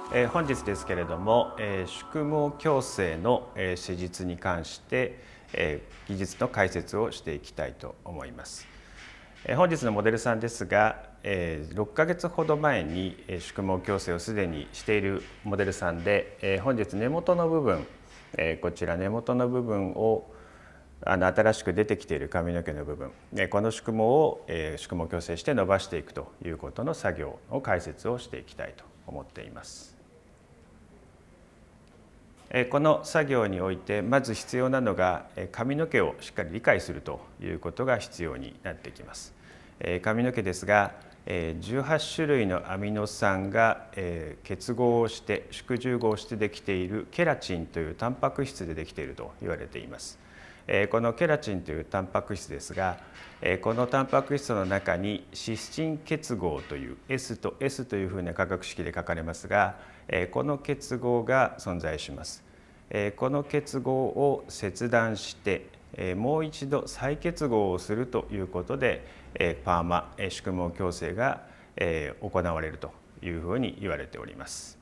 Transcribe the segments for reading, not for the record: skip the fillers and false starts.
本日ですけれども、宿毛矯正の施術に関して、技術の解説をしていきたいと思います。本日のモデルさんですが、6ヶ月ほど前に宿毛矯正をすでにしているモデルさんで、本日根元の部分、こちら根元の部分を新しく出てきている髪の毛の部分、この宿毛を宿毛矯正して伸ばしていくということの作業の解説をしていきたいと思っています。この作業においてまず必要なのが髪の毛をしっかり理解するということが必要になってきます。髪の毛ですが18種類のアミノ酸が結合をして縮重合してできているケラチンというタンパク質でできていると言われています。このケラチンというタンパク質ですがこのタンパク質の中にシスチン結合という S と S というふうな化学式で書かれますがこの結合が存在します。この結合を切断してもう一度再結合をするということでパーマ宿毛矯正が行われるというふうに言われております。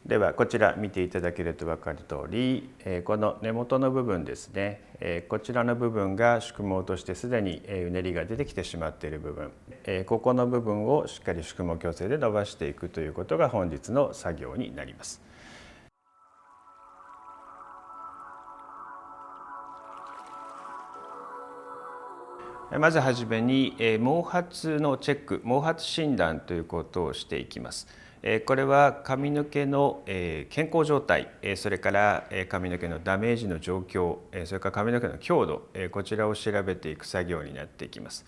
ではこちら見ていただけると分かる通りこの根元の部分ですねこちらの部分が宿毛としてすでにうねりが出てきてしまっている部分ここの部分をしっかり宿毛矯正で伸ばしていくということが本日の作業になります。まずはじめに毛髪のチェック、毛髪診断ということをしていきます。これは髪の毛の健康状態、それから髪の毛のダメージの状況、それから髪の毛の強度、こちらを調べていく作業になっていきます。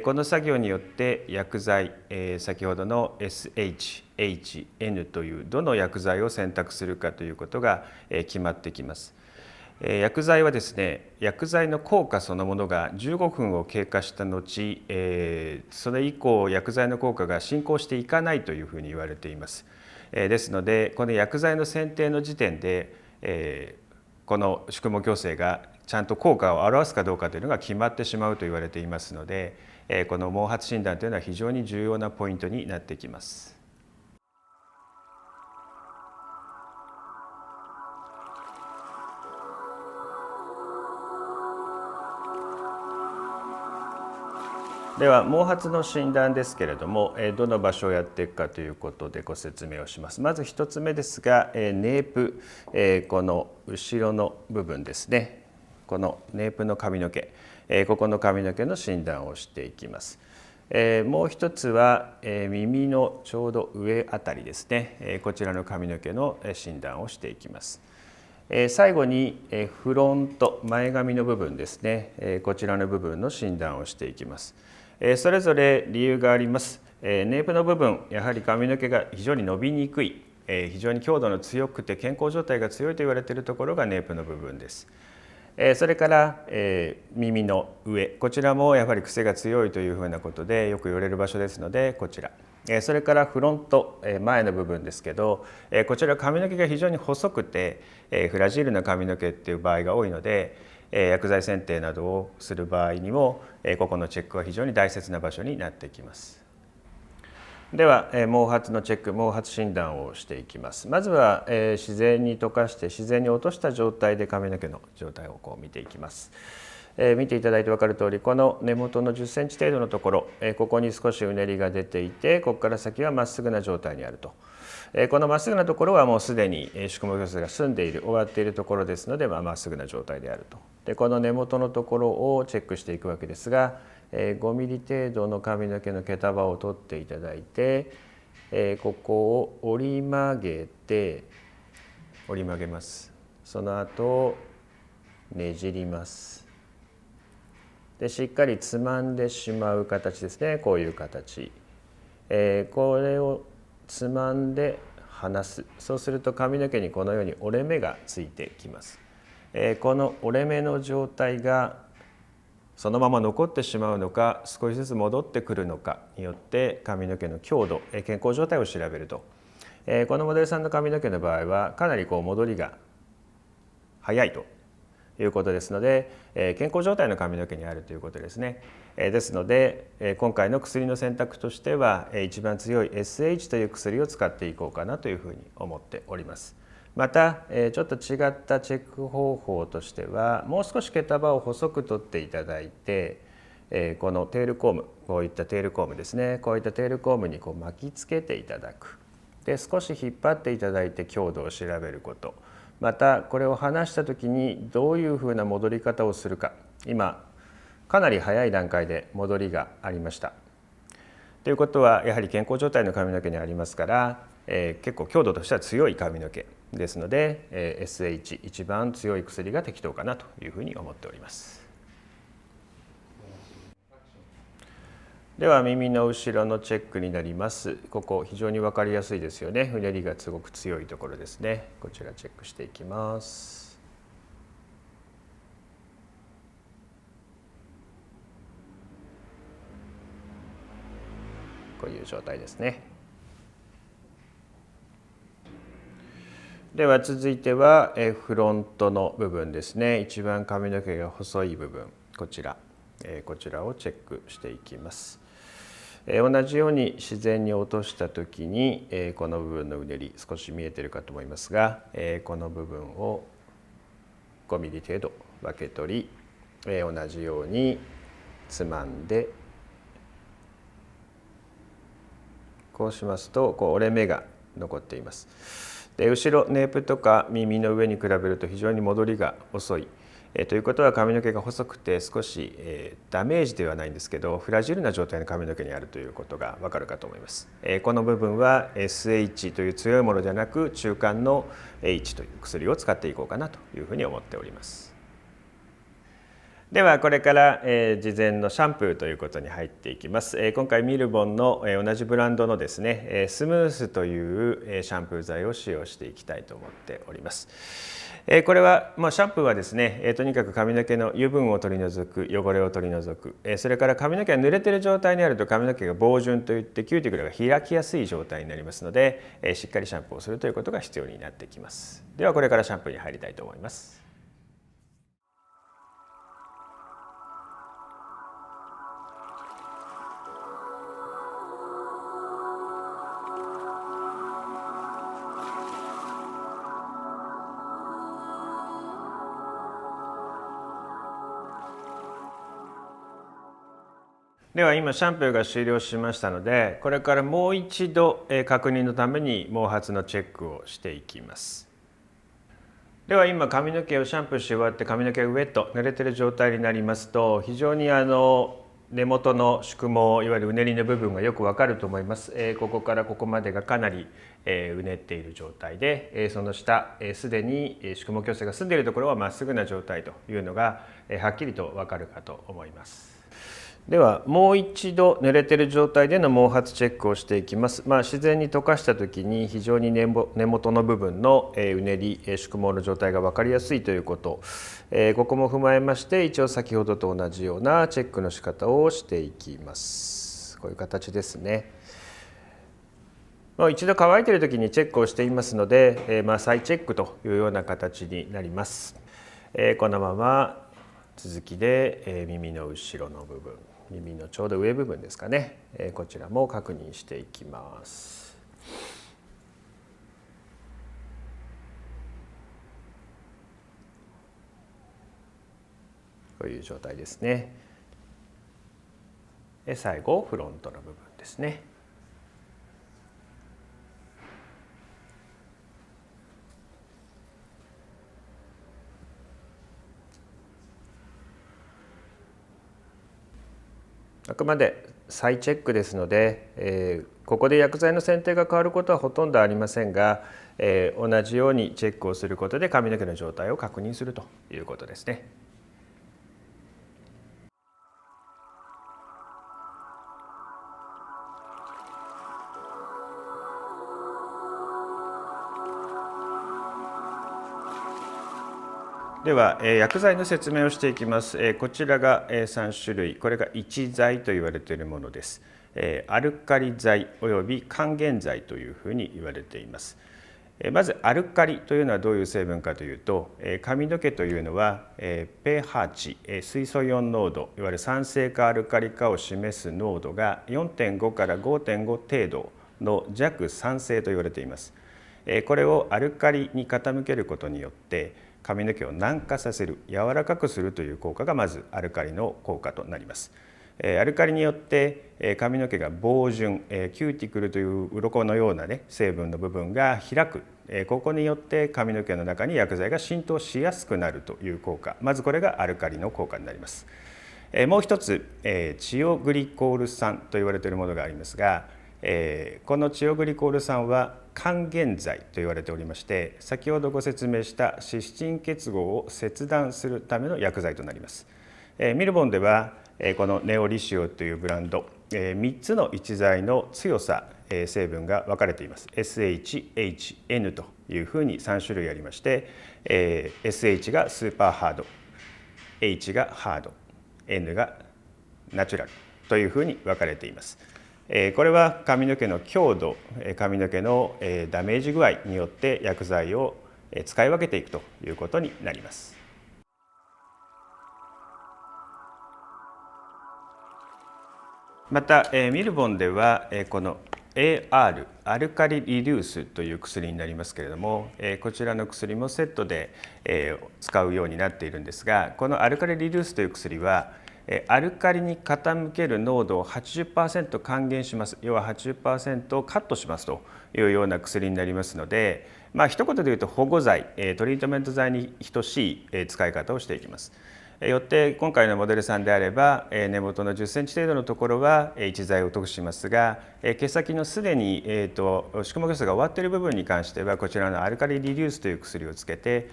この作業によって薬剤、先ほどの SH、H、N というどの薬剤を選択するかということが決まってきます。薬剤はですね、薬剤の効果そのものが15分を経過した後、それ以降薬剤の効果が進行していかないというふうに言われています。ですのでこの薬剤の選定の時点で、この宿毛矯正がちゃんと効果を表すかどうかというのが決まってしまうと言われていますので、この毛髪診断というのは非常に重要なポイントになってきます。では毛髪の診断ですけれどもどの場所をやっていくかということでご説明をします。まず1つ目ですがネープこの後ろの部分ですね、このネープの髪の毛ここの髪の毛の診断をしていきます。もう一つは耳のちょうど上あたりですね、こちらの髪の毛の診断をしていきます。最後にフロント前髪の部分ですね、こちらの部分の診断をしていきます。それぞれ理由があります。ネープの部分、やはり髪の毛が非常に伸びにくい、非常に強度の強くて健康状態が強いと言われているところがネープの部分です。それから耳の上、こちらもやはり癖が強いというふうなことでよく言われる場所ですのでこちら。それからフロント前の部分ですけどこちら髪の毛が非常に細くてフラジールな髪の毛っていう場合が多いので薬剤選定などをする場合にもここのチェックは非常に大切な場所になってきます。では毛髪のチェック、毛髪診断をしていきます。まずは自然に溶かして自然に落とした状態で髪の毛の状態を見ていきます。見ていただいて分かる通りこの根元の10センチ程度のところここに少しうねりが出ていてここから先はまっすぐな状態にあると。このまっすぐなところはもうすでに宿毛矯正が済んでいる終わっているところですのでまっすぐな状態であると。でこの根元のところをチェックしていくわけですが5ミリ程度の髪の毛の毛束を取っていただいてここを折り曲げます。その後ねじります。でしっかりつまんでしまう形ですね、こういう形、これをつまんで離す。そうすると髪の毛にこのように折れ目がついてきます。この折れ目の状態がそのまま残ってしまうのか少しずつ戻ってくるのかによって髪の毛の強度健康状態を調べると。このモデルさんの髪の毛の場合はかなり戻りが早いということですので、健康状態の髪の毛にあるということですね。ですので、今回の薬の選択としては、一番強い SH という薬を使っていこうかなというふうに思っております。また、ちょっと違ったチェック方法としては、もう少し毛束を細く取っていただいて、このテールコーム、こういったテールコームですね、こういったテールコームにこう巻きつけていただく。で、少し引っ張っていただいて強度を調べること。またこれを離した時にどういうふうな戻り方をするか。今かなり早い段階で戻りがありました。ということはやはり健康状態の髪の毛にありますから、結構強度としては強い髪の毛ですので、SH 一番強い薬が適当かなというふうに思っております。では耳の後ろのチェックになります。ここ非常に分かりやすいですよね。うねりがすごく強いところですね。こちらチェックしていきます。こういう状態ですね。では続いてはフロントの部分ですね。一番髪の毛が細い部分、こちらをチェックしていきます。同じように自然に落とした時にこの部分のうねり少し見えているかと思いますが、この部分を5ミリ程度分け取り、同じようにつまんで、こうしますとこう折れ目が残っています。で、後ろネープとか耳の上に比べると非常に戻りが遅い。ということは髪の毛が細くて少し、ダメージではないんですけどフラジルな状態の髪の毛にあるということがわかるかと思います。この部分は SH という強いものではなく中間の H という薬を使っていこうかなというふうに思っております。ではこれから、事前のシャンプーということに入っていきます。今回ミルボンの、同じブランドのですね、スムースという、シャンプー剤を使用していきたいと思っております。これは、シャンプーはですね、とにかく髪の毛の油分を取り除く、汚れを取り除く、それから髪の毛が濡れている状態にあると髪の毛が防潤といってキューティクルが開きやすい状態になりますので、しっかりシャンプーをするということが必要になってきます。ではこれからシャンプーに入りたいと思います。では今シャンプーが終了しましたので、これからもう一度確認のために毛髪のチェックをしていきます。では今髪の毛をシャンプーし終わって髪の毛がウェット濡れている状態になりますと、非常に根元の宿毛、いわゆるうねりの部分がよくわかると思います。ここからここまでがかなりうねっている状態で、その下すでに宿毛矯正が済んでいるところはまっすぐな状態というのがはっきりとわかるかと思います。ではもう一度濡れている状態での毛髪チェックをしていきます。自然に溶かした時に非常に根元の部分のうねり宿毛の状態が分かりやすいということ、ここも踏まえまして一応先ほどと同じようなチェックの仕方をしていきます。こういう形ですね。一度乾いている時にチェックをしていますので、再チェックというような形になります。このまま続きで耳の後ろの部分、耳のちょうど上部分ですかね、こちらも確認していきます。こういう状態ですね。最後フロントの部分ですね。あくまで再チェックですので、ここで薬剤の選定が変わることはほとんどありませんが、同じようにチェックをすることで髪の毛の状態を確認するということですね。では薬剤の説明をしていきます。こちらが3種類、これが1剤と言われているものです。アルカリ剤および還元剤というふうに言われています。まずアルカリというのはどういう成分かというと、髪の毛というのは pH 値、水素イオン濃度、いわゆる酸性かアルカリかを示す濃度が 4.5 から 5.5 程度の弱酸性と言われています。これをアルカリに傾けることによって髪の毛を軟化させる、柔らかくするという効果がまずアルカリの効果となります。アルカリによって髪の毛が防潤、キューティクルという鱗のような、成分の部分が開く、ここによって髪の毛の中に薬剤が浸透しやすくなるという効果、まずこれがアルカリの効果になります。もう一つ、チオグリコール酸と言われているものがありますが、このチオグリコール酸は還元剤と言われておりまして、先ほどご説明したシスチン結合を切断するための薬剤となります。ミルボンではこのネオリシオというブランド、3つの一剤の強さ、成分が分かれています。SH、H、N というふうに3種類ありまして、SH がスーパーハード、H がハード、N がナチュラルというふうに分かれています。これは髪の毛の強度、髪の毛のダメージ具合によって薬剤を使い分けていくということになります。またミルボンではこの AR アルカリリデュースという薬になりますけれども、こちらの薬もセットで使うようになっているんですが、このアルカリリデュースという薬はアルカリに傾ける濃度を 80% 還元します。要は 80% カットしますというような薬になりますので、一言で言うと保護剤、トリートメント剤に等しい使い方をしていきます。よって今回のモデルさんであれば根元の10センチ程度のところは一剤を塗布しますが、毛先のすでに宿毛矯正が終わっている部分に関してはこちらのアルカリリデュースという薬をつけて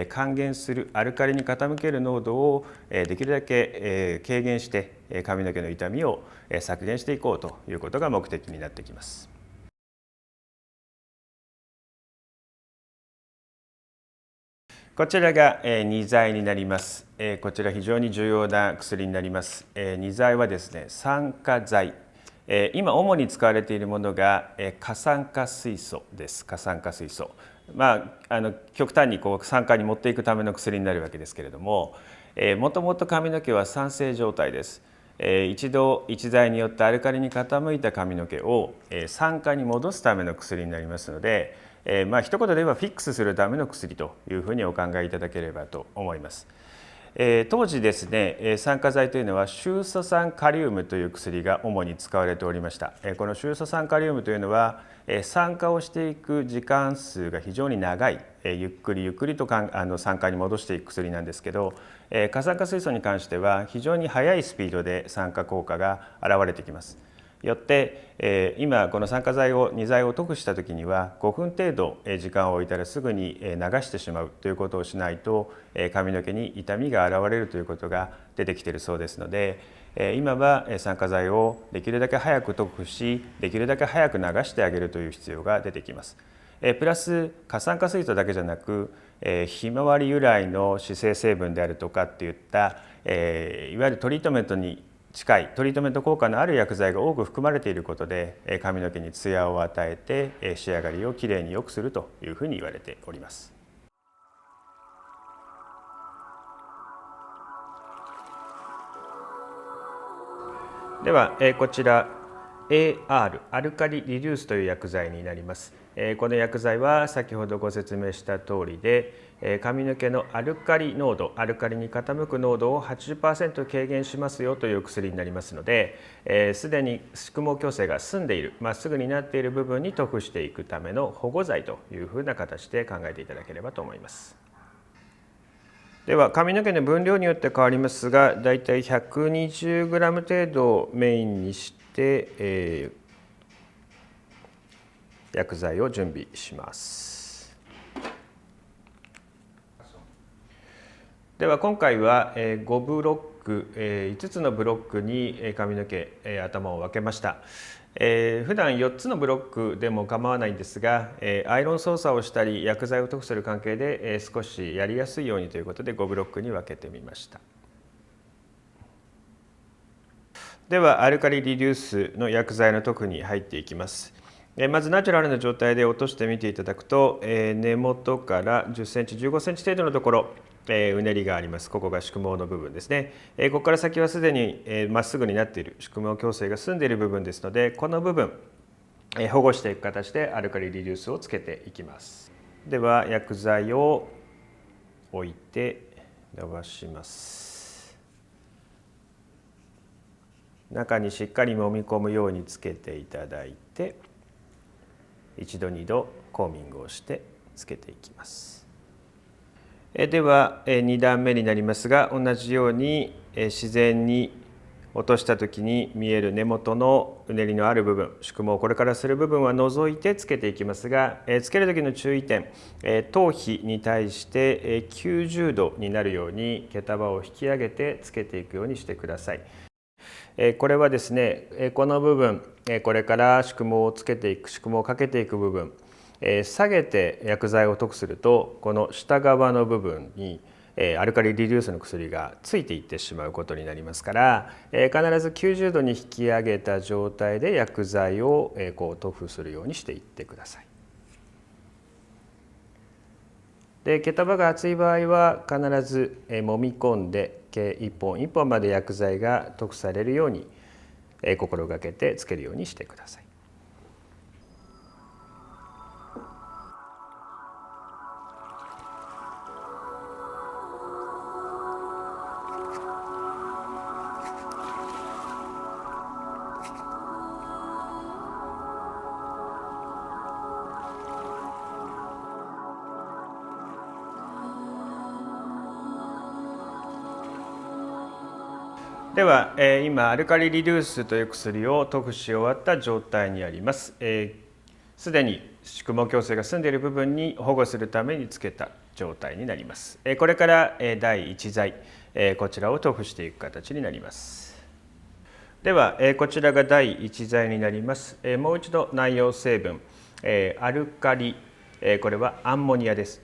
還元する、アルカリに傾ける濃度をできるだけ軽減して髪の毛の傷みを削減していこうということが目的になってきます。こちらが2剤になります。こちら非常に重要な薬になります。2剤はですね、酸化剤。今主に使われているものが過酸化水素です。過酸化水素。極端に酸化に持っていくための薬になるわけですけれども、もともと髪の毛は酸性状態です。一度一剤によってアルカリに傾いた髪の毛を酸化に戻すための薬になりますので、一言で言えばフィックスするための薬というふうにお考えいただければと思います。当時ですね、酸化剤というのはシュウ素酸カリウムという薬が主に使われておりました。このシュウ素酸カリウムというのは酸化をしていく時間数が非常に長い、ゆっくりゆっくりと酸化に戻していく薬なんですけど、過酸化水素に関しては非常に速いスピードで酸化効果が現れてきます。よって今この酸化剤を2剤を塗布した時には5分程度時間を置いたらすぐに流してしまうということをしないと髪の毛に傷みが現れるということが出てきているそうですので、今は酸化剤をできるだけ早く塗布しできるだけ早く流してあげるという必要が出てきます。プラス過酸化水素だけじゃなくひまわり由来の脂性成分であるとかっていったいわゆるトリートメントに近いトリートメント効果のある薬剤が多く含まれていることで髪の毛にツヤを与えて仕上がりをきれいに良くするというふうに言われております。ではこちら AR アルカリリデュースという薬剤になります。この薬剤は先ほどご説明した通りで髪の毛のアルカリ濃度、アルカリに傾く濃度を 80% 軽減しますよという薬になりますので、すでに宿毛矯正が済んでいる、まっすぐになっている部分に塗布していくための保護剤というふうな形で考えていただければと思います。では髪の毛の分量によって変わりますが、だいたい 120g 程度をメインにして、薬剤を準備します。では今回は5ブロック、5つのブロックに髪の毛、頭を分けました。普段4つのブロックでも構わないんですが、アイロン操作をしたり薬剤を塗布する関係で少しやりやすいようにということで5ブロックに分けてみました。ではアルカリリデュースの薬剤の塗布に入っていきます。まずナチュラルな状態で落としてみていただくと、根元から10センチ、15センチ程度のところ、うねりがあります。ここが宿毛の部分ですね。ここから先はすでにまっすぐになっている宿毛矯正が済んでいる部分ですので、この部分保護していく形でアルカリリデュースをつけていきます。では薬剤を置いて伸ばします。中にしっかり揉み込むようにつけていただいて、一度二度コーミングをしてつけていきます。では2段目になりますが、同じように自然に落とした時に見える根元のうねりのある部分、宿毛をこれからする部分は除いてつけていきますが、つける時の注意点、頭皮に対して90度になるように毛束を引き上げてつけていくようにしてください。これはですね、この部分、これから宿毛をつけていく、宿毛をかけていく部分、下げて薬剤を塗布すると、この下側の部分にアルカリリデュースの薬がついていってしまうことになりますから、必ず90度に引き上げた状態で薬剤をこう塗布するようにしていってください。で毛束が厚い場合は必ず揉み込んで毛一本一本まで薬剤が塗布されるように心がけてつけるようにしてください。では、今アルカリリデュースという薬を塗布し終わった状態にあります。すでに宿毛矯正が済んでいる部分に保護するためにつけた状態になります。これから第1剤、こちらを塗布していく形になります。では、こちらが第1剤になります。もう一度内容成分、アルカリ、これはアンモニアです。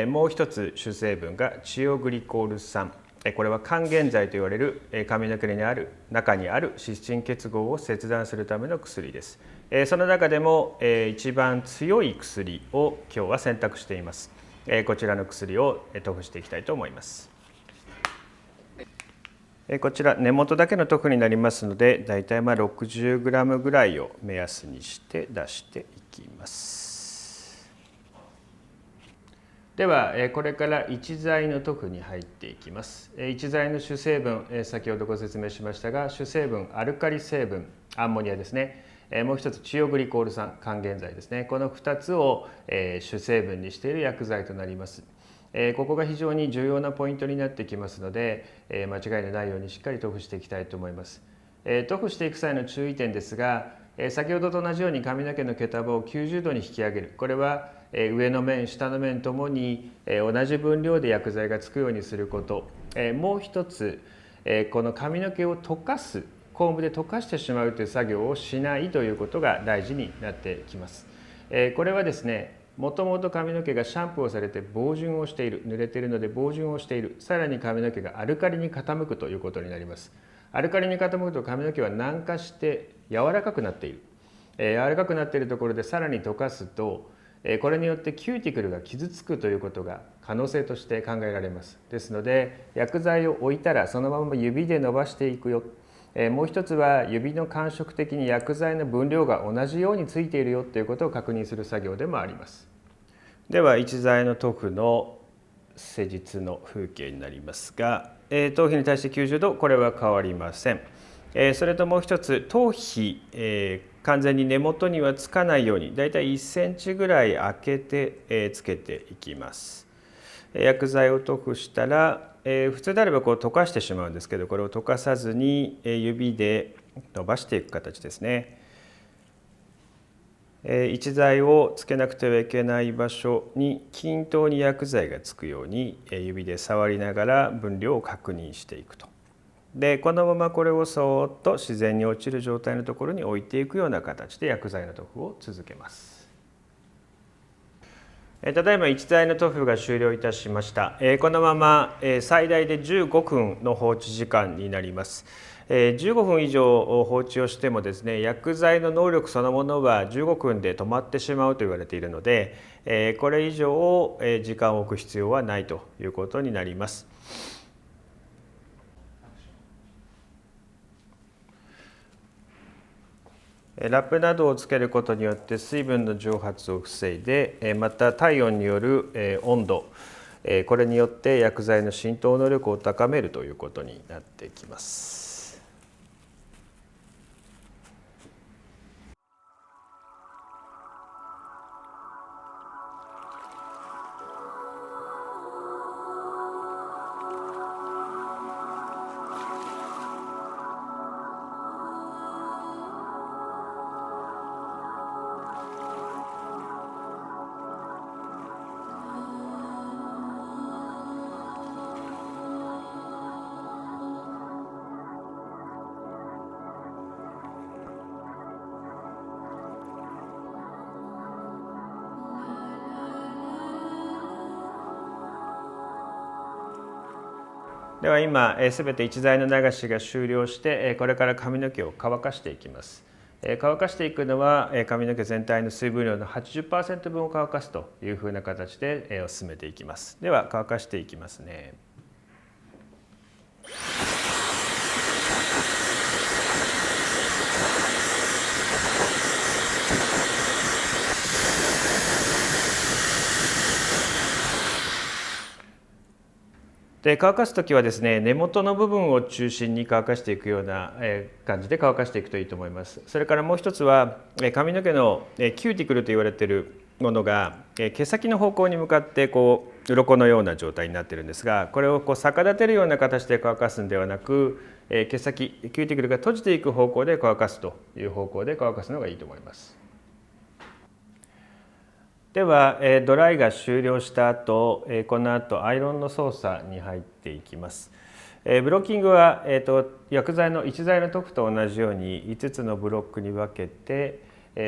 もう一つ主成分がチオグリコール酸。これは還元剤と言われる髪の毛にある中にある湿疹結合を切断するための薬です。その中でも一番強い薬を今日は選択しています。こちらの薬を塗布していきたいと思います。こちら根元だけの塗布になりますので、だいたい60g ぐらいを目安にして出していきます。ではこれから1剤の塗布に入っていきます。1剤の主成分、先ほどご説明しましたが、主成分アルカリ成分アンモニアですね。もう一つチオグリコール酸還元剤ですね。この2つを主成分にしている薬剤となります。ここが非常に重要なポイントになってきますので、間違いのないようにしっかり塗布していきたいと思います。塗布していく際の注意点ですが、先ほどと同じように髪の毛の毛束を90度に引き上げる。これは上の面下の面ともに同じ分量で薬剤がつくようにすること。もう一つ、この髪の毛を溶かす、コームで溶かしてしまうという作業をしないということが大事になってきます。これはですね、もともと髪の毛がシャンプーをされて防潤をしている、濡れているので防潤をしている、さらに髪の毛がアルカリに傾くということになります。アルカリに傾くと髪の毛は軟化して柔らかくなっている。柔らかくなっているところでさらに溶かすと、これによってキューティクルが傷つくということが可能性として考えられます。ですので薬剤を置いたらそのまま指で伸ばしていくよ。もう一つは指の感触的に薬剤の分量が同じようについているよということを確認する作業でもあります。では1剤の塗布の施術の風景になりますが、頭皮に対して90度、これは変わりません。それともう一つ、頭皮、完全に根元にはつかないようにだいたい1センチぐらい開けて、つけていきます。薬剤を塗布したら、普通であればこう溶かしてしまうんですけど、これを溶かさずに指で伸ばしていく形ですね。1剤をつけなくてはいけない場所に均等に薬剤がつくように指で触りながら分量を確認していくと。でこのままこれをそーっと自然に落ちる状態のところに置いていくような形で薬剤の塗布を続けます。ただいま1剤の塗布が終了いたしました。このまま最大で15分の放置時間になります。15分以上放置をしてもですね、薬剤の能力そのものは15分で止まってしまうと言われているので、これ以上時間を置く必要はないということになります。ラップなどをつけることによって水分の蒸発を防いで、また体温による温度、これによって薬剤の浸透能力を高めるということになってきます。では今すべて一剤の流しが終了してこれから髪の毛を乾かしていきます。乾かしていくのは髪の毛全体の水分量の 80% 分を乾かすというふうな形で進めていきます。では乾かしていきますね。で乾かすときはですね、根元の部分を中心に乾かしていくような感じで乾かしていくといいと思います。それからもう一つは髪の毛のキューティクルと言われているものが毛先の方向に向かって鱗のような状態になっているんですが、これを逆立てるような形で乾かすんではなく、毛先キューティクルが閉じていく方向で乾かすという方向で乾かすのがいいと思います。ではドライが終了した後、この後アイロンの操作に入っていきます。ブロッキングは薬剤の1剤の塗布と同じように5つのブロックに分けて、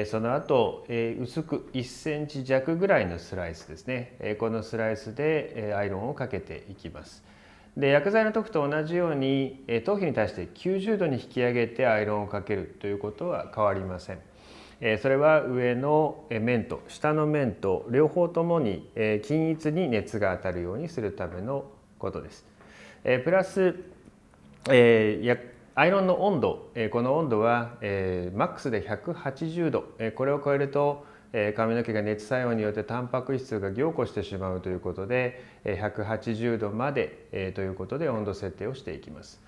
その後薄く1センチ弱ぐらいのスライスですね、このスライスでアイロンをかけていきます。で薬剤の塗布と同じように頭皮に対して90度に引き上げてアイロンをかけるということは変わりません。それは上の面と下の面と両方ともに均一に熱が当たるようにするためのことです。プラスアイロンの温度、この温度はマックスで180度、これを超えると髪の毛が熱作用によってタンパク質が凝固してしまうということで180度までということで温度設定をしていきます。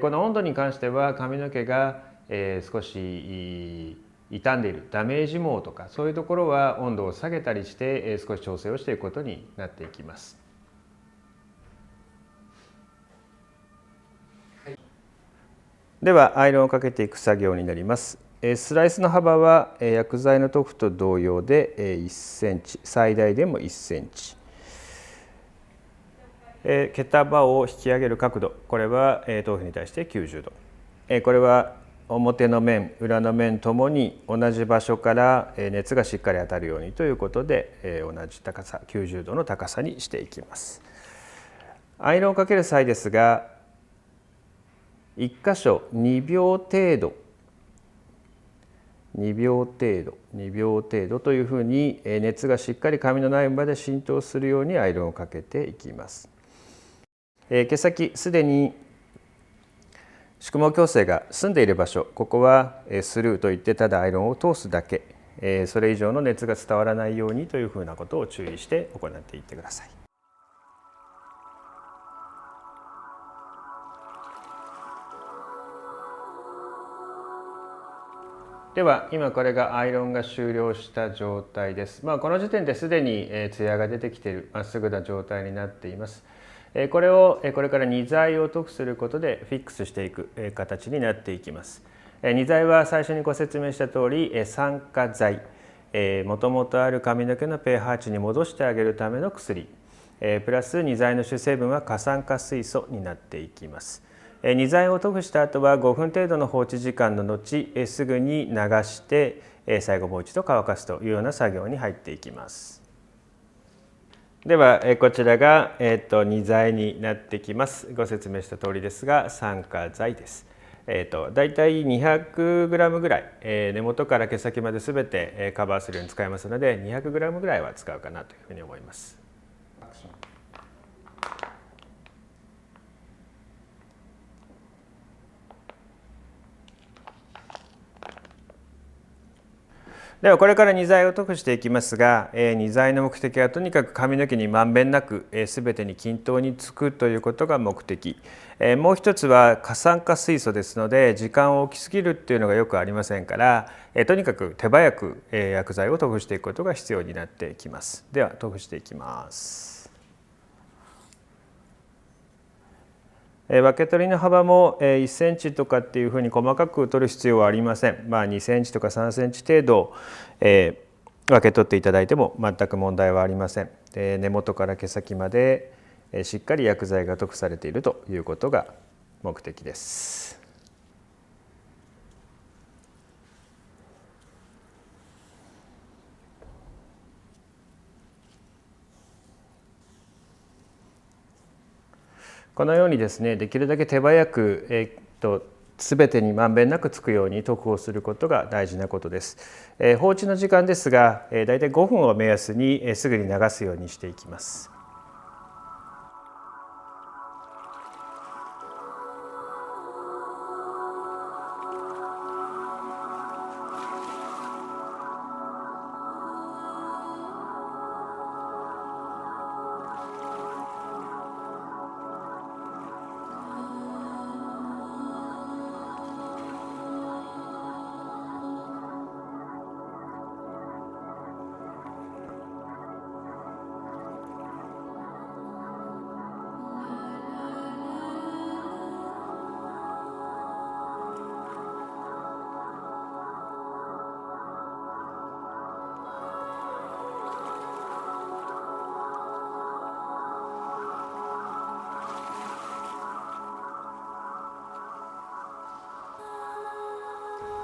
この温度に関しては髪の毛が少し傷んでいるダメージ毛とかそういうところは温度を下げたりして少し調整をしていくことになっていきます。ではアイロンをかけていく作業になります。スライスの幅は薬剤の塗布と同様で1センチ、最大でも1センチ。毛束を引き上げる角度、これは頭皮に対して90度。これは表の面、裏の面ともに同じ場所から熱がしっかり当たるようにということで同じ高さ90度の高さにしていきます。アイロンをかける際ですが1箇所2秒程度というふうに熱がしっかり髪の内部まで浸透するようにアイロンをかけていきます。毛先すでに宿毛矯正が済んでいる場所、ここはスルーといってただアイロンを通すだけ、それ以上の熱が伝わらないようにというふうなことを注意して行っていってください。では今これがアイロンが終了した状態です。この時点ですでにツヤが出てきているまっすぐな状態になっています。これをこれから2剤を塗布することでフィックスしていく形になっていきます。2剤は最初にご説明した通り酸化剤、もともとある髪の毛の pH 値に戻してあげるための薬、プラス2剤の主成分は過酸化水素になっていきます。2剤を塗布した後は5分程度の放置時間の後すぐに流して最後もう一度乾かすというような作業に入っていきます。ではこちらが2材になってきます。ご説明した通りですが酸化剤です。だいたい 200g ぐらい、根元から毛先まで全てカバーするように使いますので 200g ぐらいは使うかなというふうに思います。ではこれから2剤を塗布していきますが、2剤の目的はとにかく髪の毛にまんべんなく全てに均等につくということが目的。もう一つは過酸化水素ですので時間を置きすぎるっていうのがよくありませんから、とにかく手早く薬剤を塗布していくことが必要になってきます。では塗布していきます。分け取りの幅も1センチとかっていうふうに細かく取る必要はありません。2センチとか3センチ程度分け取っていただいても全く問題はありません。根元から毛先までしっかり薬剤が塗布されているということが目的です。このようにですね、できるだけ手早く全てにまんべんなくつくように塗布をすることが大事なことです。放置の時間ですが、だいたい5分を目安にすぐに流すようにしていきます。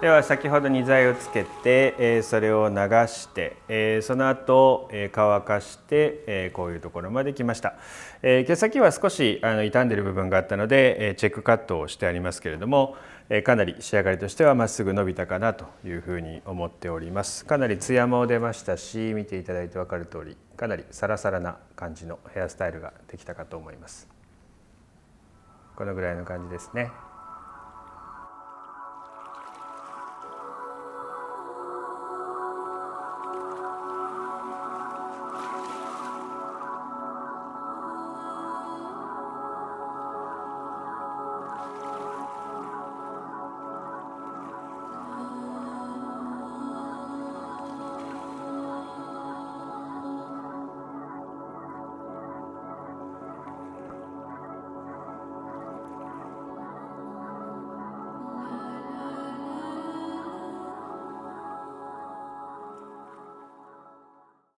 では先ほど2剤をつけてそれを流してその後乾かしてこういうところまで来ました。毛先は少し傷んでいる部分があったのでチェックカットをしてありますけれどもかなり仕上がりとしてはまっすぐ伸びたかなというふうに思っております。かなりツヤも出ましたし見ていただいて分かる通りかなりサラサラな感じのヘアスタイルができたかと思います。このぐらいの感じですね。